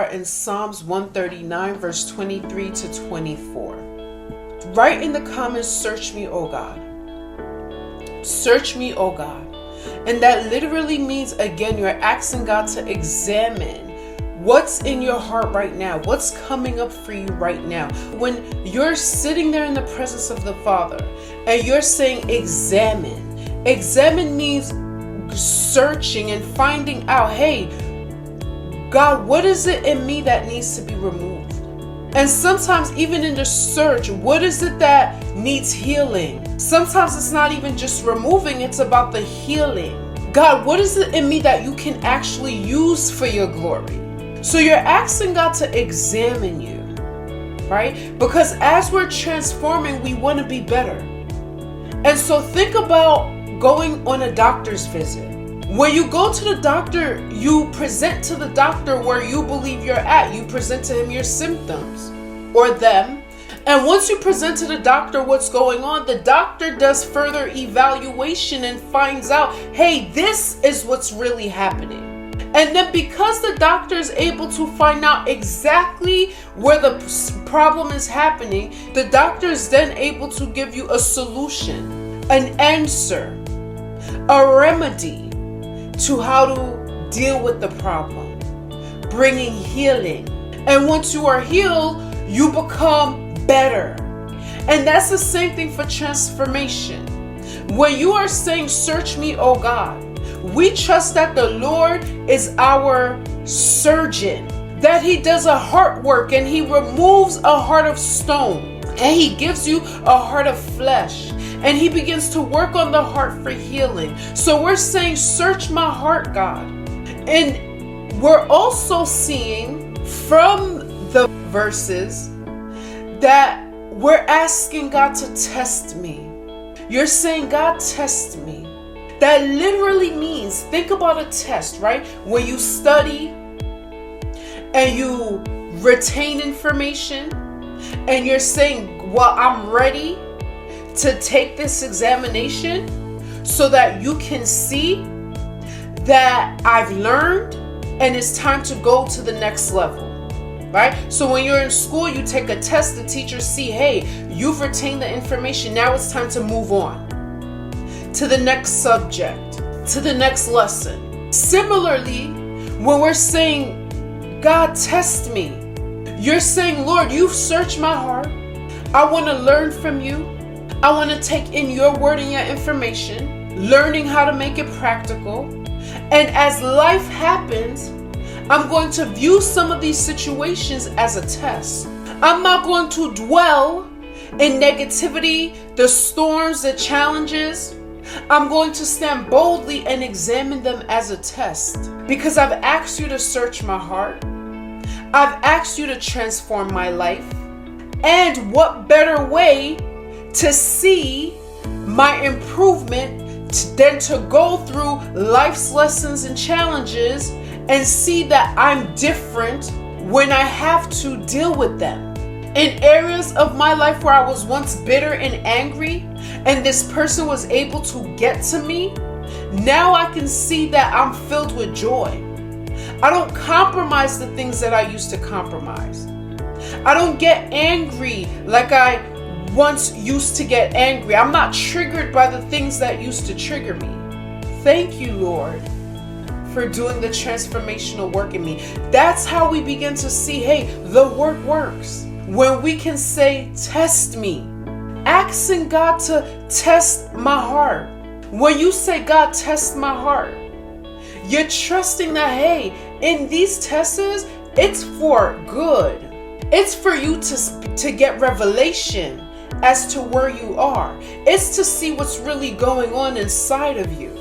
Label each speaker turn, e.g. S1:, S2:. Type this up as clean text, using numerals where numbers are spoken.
S1: In Psalms 139, verse 23 to 24. Write in the comments, search me, O God. Search me, O God. And that literally means, again, you're asking God to examine what's in your heart right now, what's coming up for you right now. When you're sitting there in the presence of the Father and you're saying examine. Examine means searching and finding out, hey, God, what is it in me that needs to be removed? And sometimes even in the search, what is it that needs healing? Sometimes it's not even just removing, it's about the healing. God, what is it in me that you can actually use for your glory? So you're asking God to examine you, right? Because as we're transforming, we want to be better. And so think about going on a doctor's visit. When you go to the doctor, you present to the doctor where you believe you're at. You present to him your symptoms or them. And once you present to the doctor what's going on, the doctor does further evaluation and finds out, hey, this is what's really happening. And then because the doctor is able to find out exactly where the problem is happening, the doctor is then able to give you a solution, an answer, a remedy to how to deal with the problem, bringing healing. And once you are healed, you become better. And that's the same thing for transformation. When you are saying, search me, O God, we trust that the Lord is our surgeon, that he does a heart work and he removes a heart of stone and he gives you a heart of flesh. And he begins to work on the heart for healing. So we're saying, search my heart, God. And we're also seeing from the verses that we're asking God to test me. You're saying, God, test me. That literally means, think about a test, right? When you study and you retain information and you're saying, well, I'm ready to take this examination so that you can see that I've learned and it's time to go to the next level, right? So when you're in school, you take a test, the teachers see, hey, you've retained the information. Now it's time to move on to the next subject, to the next lesson. Similarly, when we're saying, God, test me, you're saying, Lord, you've searched my heart. I want to learn from you. I want to take in your word and your information, learning how to make it practical. And as life happens, I'm going to view some of these situations as a test. I'm not going to dwell in negativity, the storms, the challenges. I'm going to stand boldly and examine them as a test, because I've asked you to search my heart. I've asked you to transform my life. And what better way to see my improvement than to go through life's lessons and challenges and see that I'm different when I have to deal with them. In areas of my life where I was once bitter and angry and this person was able to get to me, now I can see that I'm filled with joy. I don't compromise the things that I used to compromise. I don't get angry like I once used to get angry. I'm not triggered by the things that used to trigger me. Thank you, Lord, for doing the transformational work in me. That's how we begin to see, hey, the work works. When we can say, test me, asking God to test my heart. When you say, God, test my heart, you're trusting that, hey, in these tests, it's for good. It's for you to get revelation as to where you are. It's to see what's really going on inside of you.